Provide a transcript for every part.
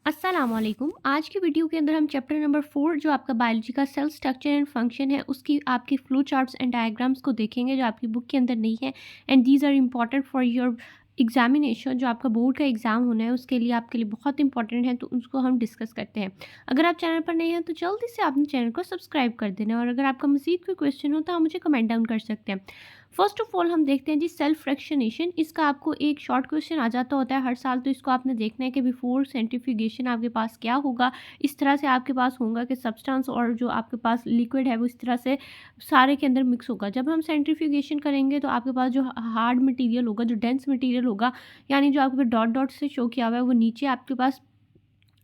अस्सलाम वालेकुम। आज की वीडियो के अंदर हम चैप्टर नंबर 4 जो आपका बायोलॉजी का सेल स्ट्रक्चर एंड फंक्शन है उसकी आपके फ्लो चार्ट्स एंड डायग्राम्स को देखेंगे जो आपकी बुक के अंदर नहीं है। And these are important for your examination. जो आपका बोर्ड का एग्ज़ाम होना है उसके लिए आपके लिए बहुत इंपॉर्टेंट है, तो उसको हम डिस्कस करते हैं। अगर आप चैनल पर नए हैं तो जल्दी से आपने चैनल को सब्सक्राइब कर देना है, और अगर आपका मज़ीद कोई क्वेश्चन हो तो आप मुझे कमेंट डाउन कर सकते हैं। फर्स्ट ऑफ ऑल हम देखते हैं जी सेल्फ फ्रैक्शनेशन। इसका आपको एक शॉर्ट क्वेश्चन आ जाता होता है हर साल, तो इसको आपने देखना है कि बिफोर सेंट्रीफ्यूगेशन आपके पास क्या होगा। इस तरह से आपके पास होगा कि सब्सटेंस और जो आपके पास लिक्विड है वो इस तरह से सारे के अंदर मिक्स होगा। जब हम सेंट्रीफ्यूगेशन करेंगे तो आपके पास जो हार्ड मटेरियल होगा, जो डेंस मटेरियल होगा, यानी जो आपके पास डॉट डॉट से शो किया हुआ है, वो नीचे आपके पास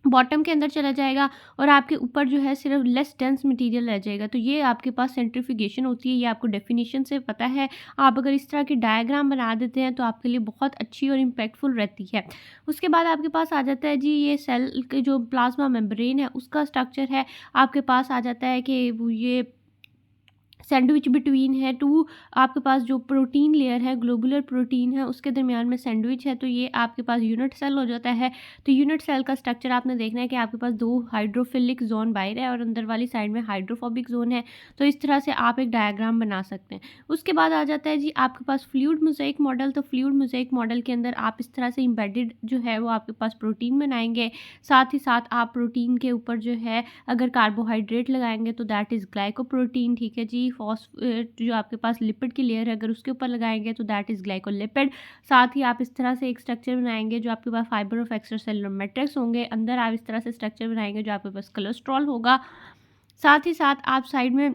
बॉटम के अंदर चला जाएगा, और आपके ऊपर जो है सिर्फ लेस डेंस मटेरियल रह जाएगा। तो ये आपके पास सेंट्रीफ्यूगेशन होती है। ये आपको डेफिनेशन से पता है। आप अगर इस तरह की डायग्राम बना देते हैं तो आपके लिए बहुत अच्छी और इम्पैक्टफुल रहती है। उसके बाद आपके पास आ जाता है जी ये सेल के जो प्लाज्मा मेम्ब्रेन है उसका स्ट्रक्चर है। आपके पास आ जाता है कि वो ये सैंडविच बिटवीन है टू, आपके पास जो प्रोटीन लेयर है, ग्लोबुलर प्रोटीन है, उसके दरमियान में सैंडविच है, तो ये आपके पास यूनिट सेल हो जाता है। तो यूनिट सेल का स्ट्रक्चर आपने देखना है कि आपके पास 2 हाइड्रोफिलिक जोन बाहर है और अंदर वाली साइड में हाइड्रोफोबिक जोन है। तो इस तरह से आप एक डायग्राम बना सकते हैं। उसके बाद आ जाता है जी आपके पास फ्लूइड मोज़ेक मॉडल। तो फ्लूइड मोज़ेक मॉडल के अंदर आप इस तरह से एम्बेडेड जो है वो आपके पास प्रोटीन बनाएंगे। साथ ही साथ आप प्रोटीन के ऊपर जो है अगर कार्बोहाइड्रेट लगाएंगे तो दैट इज़ ग्लाइकोप्रोटीन, ठीक है जी। फॉस्फेट जो आपके पास लिपिड की लेयर है अगर उसके ऊपर लगाएंगे तो दैट इज़ ग्लाइकोलिपिड। साथ ही आप इस तरह से एक स्ट्रक्चर बनाएंगे जो आपके पास फाइबर ऑफ एक्स्ट्रासेलुलर मैट्रिक्स होंगे। अंदर आप इस तरह से स्ट्रक्चर बनाएंगे जो आपके पास कोलेस्ट्रॉल होगा। साथ ही साथ आप साइड में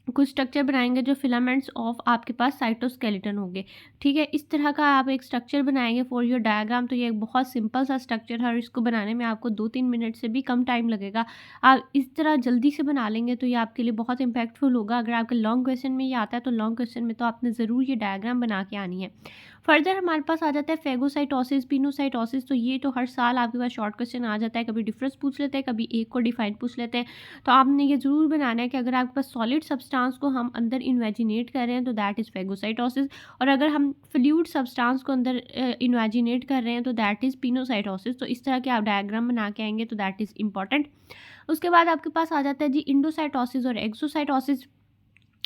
कुछ स्ट्रक्चर बनाएंगे जो फिलामेंट्स ऑफ आपके पास साइटोस्केलेटन होंगे, ठीक है। इस तरह का आप एक स्ट्रक्चर बनाएंगे फॉर योर डायग्राम। तो ये एक बहुत सिंपल सा स्ट्रक्चर है और इसको बनाने में आपको 2-3 मिनट से भी कम टाइम लगेगा। आप इस तरह जल्दी से बना लेंगे तो ये आपके लिए बहुत इंपैक्टफुल होगा। अगर आपके लॉन्ग क्वेश्चन में ये आता है तो लॉन्ग क्वेश्चन में तो आपने ज़रूर ये डायग्राम बना के आनी है। फर्दर हमारे पास आ जाता है फेगोसाइटोसिस, पिनोसाइटोसिस। तो ये तो हर साल आपके पास शॉर्ट क्वेश्चन आ जाता है। कभी डिफरेंस पूछ लेते हैं, कभी एक को डिफाइन पूछ लेते हैं। तो आपने ये ज़रूर बनाना है कि अगर आपके पास सॉलिड सब्सटेंस को हम अंदर इन्वेजिनेट कर रहे हैं तो दैट इज़ फेगोसाइटोसिस, और अगर हम फ्लूइड सब्सटेंस को अंदर इन्वेजिनेट कर रहे हैं तो दैट इज़ पिनोसाइटोसिस। तो इस तरह के आप डायग्राम बना के आएंगे तो दैट इज़ इंपॉर्टेंट। उसके बाद आपके पास आ जाता है जी इंडोसाइटोसिस और एक्सोसाइटोसिस।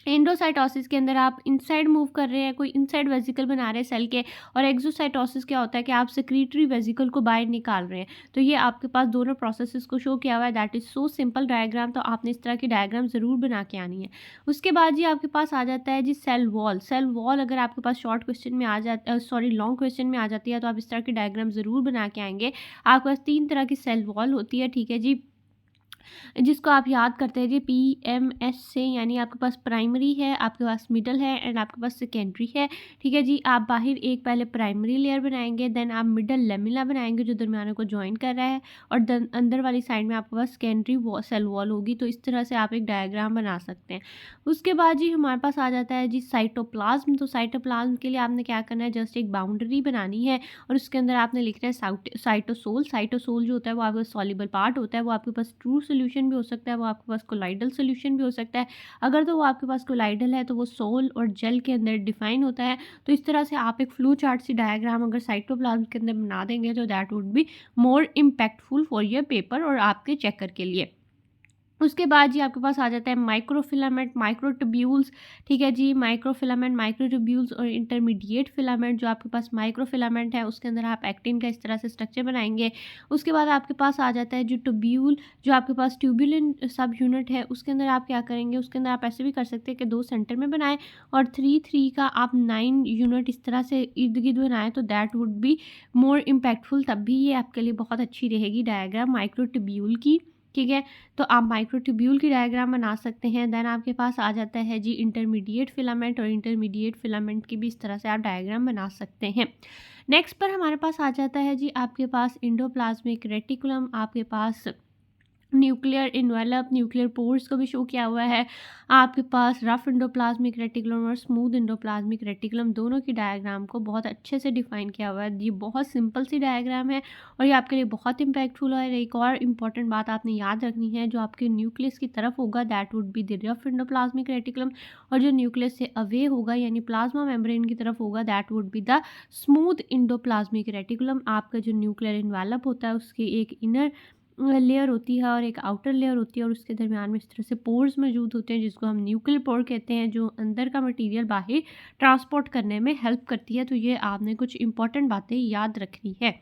एंडोसाइटोसिस के अंदर आप इनसाइड मूव कर रहे हैं, कोई इनसाइड वेसिकल बना रहे हैं सेल के। और एक्सोसाइटोसिस क्या होता है कि आप सेक्रीटरी वेसिकल को बाहर निकाल रहे हैं। तो ये आपके पास दोनों प्रोसेसेस को शो किया हुआ है। That is so simple diagram. तो आपने इस तरह की डायग्राम ज़रूर बना के आनी है। उसके बाद जी आपके पास आ जाता है जी सेल वॉल। सेल वॉल अगर आपके पास शॉर्ट क्वेश्चन में आ जाता सॉरी लॉन्ग क्वेश्चन में आ जाती है तो आप इस तरह की डायग्राम ज़रूर बना के आएंगे। आपके पास 3 तरह की सेल वॉल होती है, ठीक है जी, जिसको आप याद करते हैं जी PMS से। यानी आपके पास प्राइमरी है, आपके पास मिडल है एंड आपके पास सेकेंडरी है, ठीक है जी। आप बाहर एक पहले प्राइमरी लेयर बनाएंगे, देन आप मिडल लेमिला बनाएंगे जो दरमियाने को ज्वाइन कर रहा है, और देन अंदर वाली साइड में आपके पास सेकेंडरी सेल वॉल होगी। तो इस तरह से आप एक डायग्राम बना सकते हैं। उसके बाद जी हमारे पास आ जाता है जी साइटोप्लाज्म। तो साइटोप्लाज्म के लिए आपने क्या करना है, जस्ट एक बाउंड्री बनानी है और उसके अंदर आपने लिखना है साइटोसोल। साइटोसोल जो होता है वो आपका सॉल्युबल पार्ट होता है। वो आपके पास ट्रू सोल्यूशन भी हो सकता है, वो आपके पास कोलाइडल सोल्यूशन भी हो सकता है। अगर तो वो आपके पास कोलाइडल है तो वो सोल और जेल के अंदर डिफाइन होता है। तो इस तरह से आप एक फ्लो चार्ट सी डायग्राम अगर साइटोप्लाज्म के अंदर बना देंगे तो that would be more impactful for your paper और आपके चेकर के लिए। उसके बाद जी आपके पास आ जाता है माइक्रोफिलामेंट, माइक्रोट्यूब्यूल्स, ठीक है जी। माइक्रोफिलामेंट, माइक्रोट्यूब्यूल्स और इंटरमीडिएट फिलामेंट। जो आपके पास माइक्रोफिलामेंट है उसके अंदर आप एक्टिन का इस तरह से स्ट्रक्चर बनाएंगे। उसके बाद आपके पास आ जाता है जो ट्यूब्यूल, जो आपके पास ट्यूबुलिन सब यूनिट है उसके अंदर आप क्या करेंगे, उसके अंदर आप ऐसे भी कर सकते हैं कि 2 सेंटर में बनाएं और 3-3 का आप 9 यूनिट इस तरह से इर्द गिर्द बनाएं तो that would be more impactful. तब भी ये आपके लिए बहुत अच्छी रहेगी डायग्राम माइक्रोट्यूब्यूल की, ठीक है। तो आप माइक्रोट्यूब्यूल की डायग्राम बना सकते हैं। देन आपके पास आ जाता है जी इंटरमीडिएट फिलामेंट, और इंटरमीडिएट फिलामेंट की भी इस तरह से आप डायग्राम बना सकते हैं। नेक्स्ट पर हमारे पास आ जाता है जी आपके पास एंडोप्लाज्मिक रेटिकुलम, आपके पास न्यूक्लियर इन्वेलप, न्यूक्लियर पोर्स को भी शो किया हुआ है। आपके पास रफ एंडोप्लाज्मिक रेटिकुलम और स्मूथ एंडोप्लाज्मिक रेटिकुलम दोनों की डायग्राम को बहुत अच्छे से डिफाइन किया हुआ है। ये बहुत सिंपल सी डायग्राम है और ये आपके लिए बहुत इम्पैक्टफुल है। एक और इम्पॉर्टेंट बात आपने याद रखनी है, जो आपके न्यूक्लियस की तरफ होगा that would be the rough endoplasmic reticulum, और जो न्यूक्लियस से अवे होगा यानी प्लाज्मा मेम्ब्रेन की तरफ होगा that would be the smooth endoplasmic reticulum. आपका जो न्यूक्लियर इन्वेलप होता है उसकी एक इनर लेयर होती है और एक आउटर लेयर होती है और उसके दरमियान में इस तरह से पोर्स मौजूद होते हैं जिसको हम न्यूक्लियर पोर कहते हैं, जो अंदर का मटेरियल बाहर ट्रांसपोर्ट करने में हेल्प करती है। तो ये आपने कुछ इंपॉर्टेंट बातें याद रखनी है।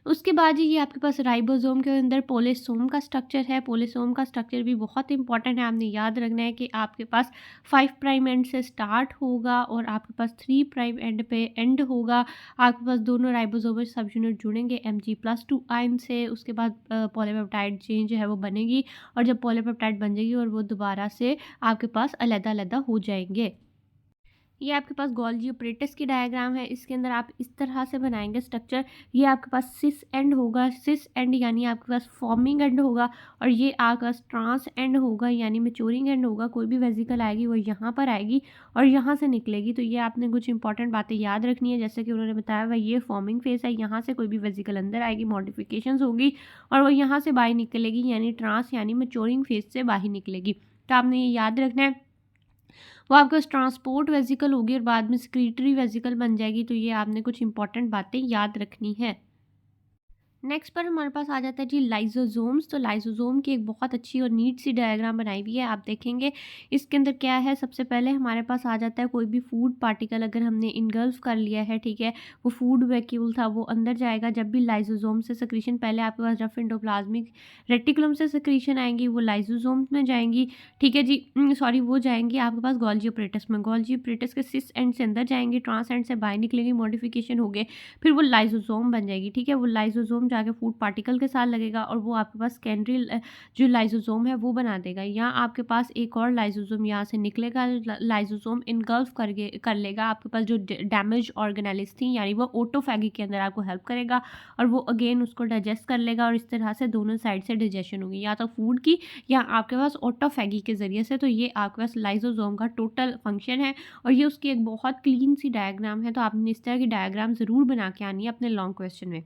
उसके बाद ये आपके पास राइबोसोम के अंदर पोलिसोम का स्ट्रक्चर है। पोलिसोम का स्ट्रक्चर भी बहुत इंपॉर्टेंट है, आपने याद रखना है कि आपके पास 5 प्राइम एंड से स्टार्ट होगा और आपके पास 3 प्राइम एंड पे एंड होगा। आपके पास दोनों राइबोसोमल सब यूनिट जुड़ेंगे Mg+2 आयन से। उसके बाद पॉलीपेप्टाइड चेन जो है वो बनेगी और जब पॉलीपेप्टाइड बन जाएगी और वो दोबारा से आपके पास अलग-अलग हो जाएंगे। ये आपके पास गोल्गी ऑपरेटस की डायग्राम है। इसके अंदर आप इस तरह से बनाएंगे स्ट्रक्चर। ये आपके पास सिस एंड होगा, सिस एंड यानी आपके पास फॉर्मिंग एंड होगा, और ये आपके पास ट्रांस एंड होगा यानी मैच्योरिंग एंड होगा। कोई भी वेजिकल आएगी वो यहाँ पर आएगी और यहाँ से निकलेगी। तो ये आपने कुछ इंपॉर्टेंट बातें याद रखनी है, जैसे कि उन्होंने बताया भाई ये फॉर्मिंग फेस है, यहाँ से कोई भी वेजिकल अंदर आएगी, मॉडिफिकेशंस होगी और वो यहाँ से बाहर निकलेगी यानी ट्रांस यानी मैच्योरिंग फेस से बाहर निकलेगी। तो आपने ये याद रखना है। वो आपका ट्रांसपोर्ट वेजिकल होगी और बाद में सिक्रीटरी वेजिकल बन जाएगी। तो ये आपने कुछ इंपॉर्टेंट बातें याद रखनी है। नेक्स्ट पर हमारे पास आ जाता है जी लाइसोसोम्स। तो लाइसोसोम की एक बहुत अच्छी और नीट सी डायग्राम बनाई हुई है, आप देखेंगे इसके अंदर क्या है। सबसे पहले हमारे पास आ जाता है कोई भी फूड पार्टिकल अगर हमने इनगल्फ कर लिया है, ठीक है, वो फूड वैक्यूल था वो अंदर जाएगा। जब भी लाइसोसोम से सेक्रीशन, पहले आपके पास रफ एंडोप्लाज्मिक रेटिकुलम से सेक्रीशन आएंगी वो लाइसोसोम में जाएंगी, ठीक है जी, सॉरी वो जाएंगी आपके पास गोल्गी ऑपरेटस में। गोल्गी ऑपरेटस के सिस एंड से अंदर जाएंगी, ट्रांस एंड से बाहर निकलेंगी, मॉडिफिकेशन हो गए, फिर वो लाइसोसोम बन जाएगी, ठीक है। वो लाइसोसोम जाके फूड पार्टिकल के साथ लगेगा और वो आपके पास सेकेंडरी जो लाइसोसोम है वो बना देगा। यहाँ आपके पास एक और लाइसोसोम यहाँ से निकलेगा, लाइसोसोम इनगल्फ कर लेगा आपके पास जो डैमेज ऑर्गेनेलिस थी, यानी वो ऑटोफैगी के अंदर आपको हेल्प करेगा और वो अगेन उसको डाइजेस्ट कर लेगा और इस तरह से दोनों साइड से डाइजेशन होगी, या तो फूड की या आपके पास ऑटोफैगी के जरिए से। तो ये आपके पास लाइसोसोम का टोटल फंक्शन है और ये उसकी एक बहुत क्लीन सी डायग्राम है। तो आपने इस तरह की डायग्राम ज़रूर बना के आनी है अपने लॉन्ग क्वेश्चन में।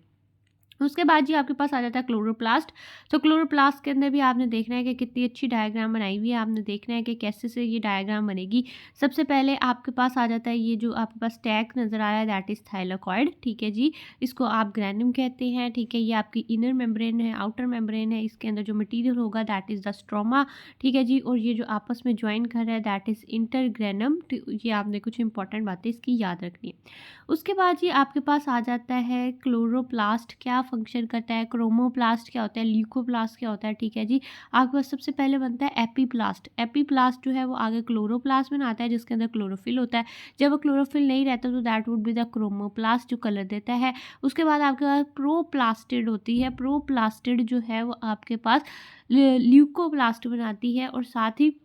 उसके बाद जी आपके पास आ जाता है क्लोरोप्लास्ट। तो क्लोरोप्लास्ट के अंदर भी आपने देखना है कि कितनी अच्छी डायग्राम बनाई हुई है, आपने देखना है कि कैसे से ये डायग्राम बनेगी। सबसे पहले आपके पास आ जाता है ये जो आपके पास टैग नज़र आ रहा है दैट इज़ थाइलाकॉइड, ठीक है जी, इसको आप ग्रैनम कहते हैं, ठीक है। ये आपकी इनर मेम्ब्रेन है, आउटर मेम्ब्रेन है, इसके अंदर जो मटीरियल होगा दैट इज़ द स्ट्रोमा, ठीक है जी, और ये जो आपस में ज्वाइन कर रहा है दैट इज़ इंटरग्रेनम। ये आपने कुछ इंपॉर्टेंट बातें इसकी याद रखनी है। उसके बाद जी आपके पास आ जाता है क्लोरोप्लास्ट क्या फंक्शन करता है, क्रोमोप्लास्ट क्या होता है, ल्यूकोप्लास्ट क्या होता है, ठीक है जी। आपके पास सबसे पहले बनता है एपीप्लास्ट। एपीप्लास्ट जो है वो आगे क्लोरोप्लास्ट बनाता है जिसके अंदर क्लोरोफिल होता है। जब वो क्लोरोफिल नहीं रहता तो that would be the chromoplast जो कलर देता है। उसके बाद आपके पास प्रोप्लास्टिड होती है। प्रोप्लास्टिड जो है वो आपके पास ल्यूकोप्लास्ट बनाती है और साथ ही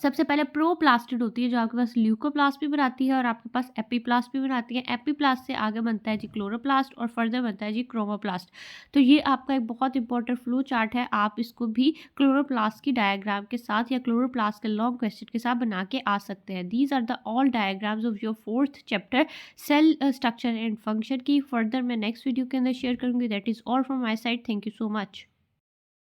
सबसे पहले प्रोप्लास्टिड होती है जो आपके पास ल्यूकोप्लास्ट भी बनाती है और आपके पास एपीप्लास्ट भी बनाती है। एपीप्लास्ट से आगे बनता है जी क्लोरोप्लास्ट और फर्दर बनता है जी क्रोमोप्लास्ट। तो ये आपका एक बहुत इंपॉर्टेंट फ्लो चार्ट है, आप इसको भी क्लोरोप्लास्ट की डायग्राम के साथ या क्लोरोप्लास्ट के लॉन्ग क्वेश्चन के साथ बना के आ सकते हैं। These are the all diagrams of your 4th chapter cell structure and function की। फर्दर मैं नेक्स्ट वीडियो के अंदर शेयर करूँगी। That is all from my side. Thank you so much.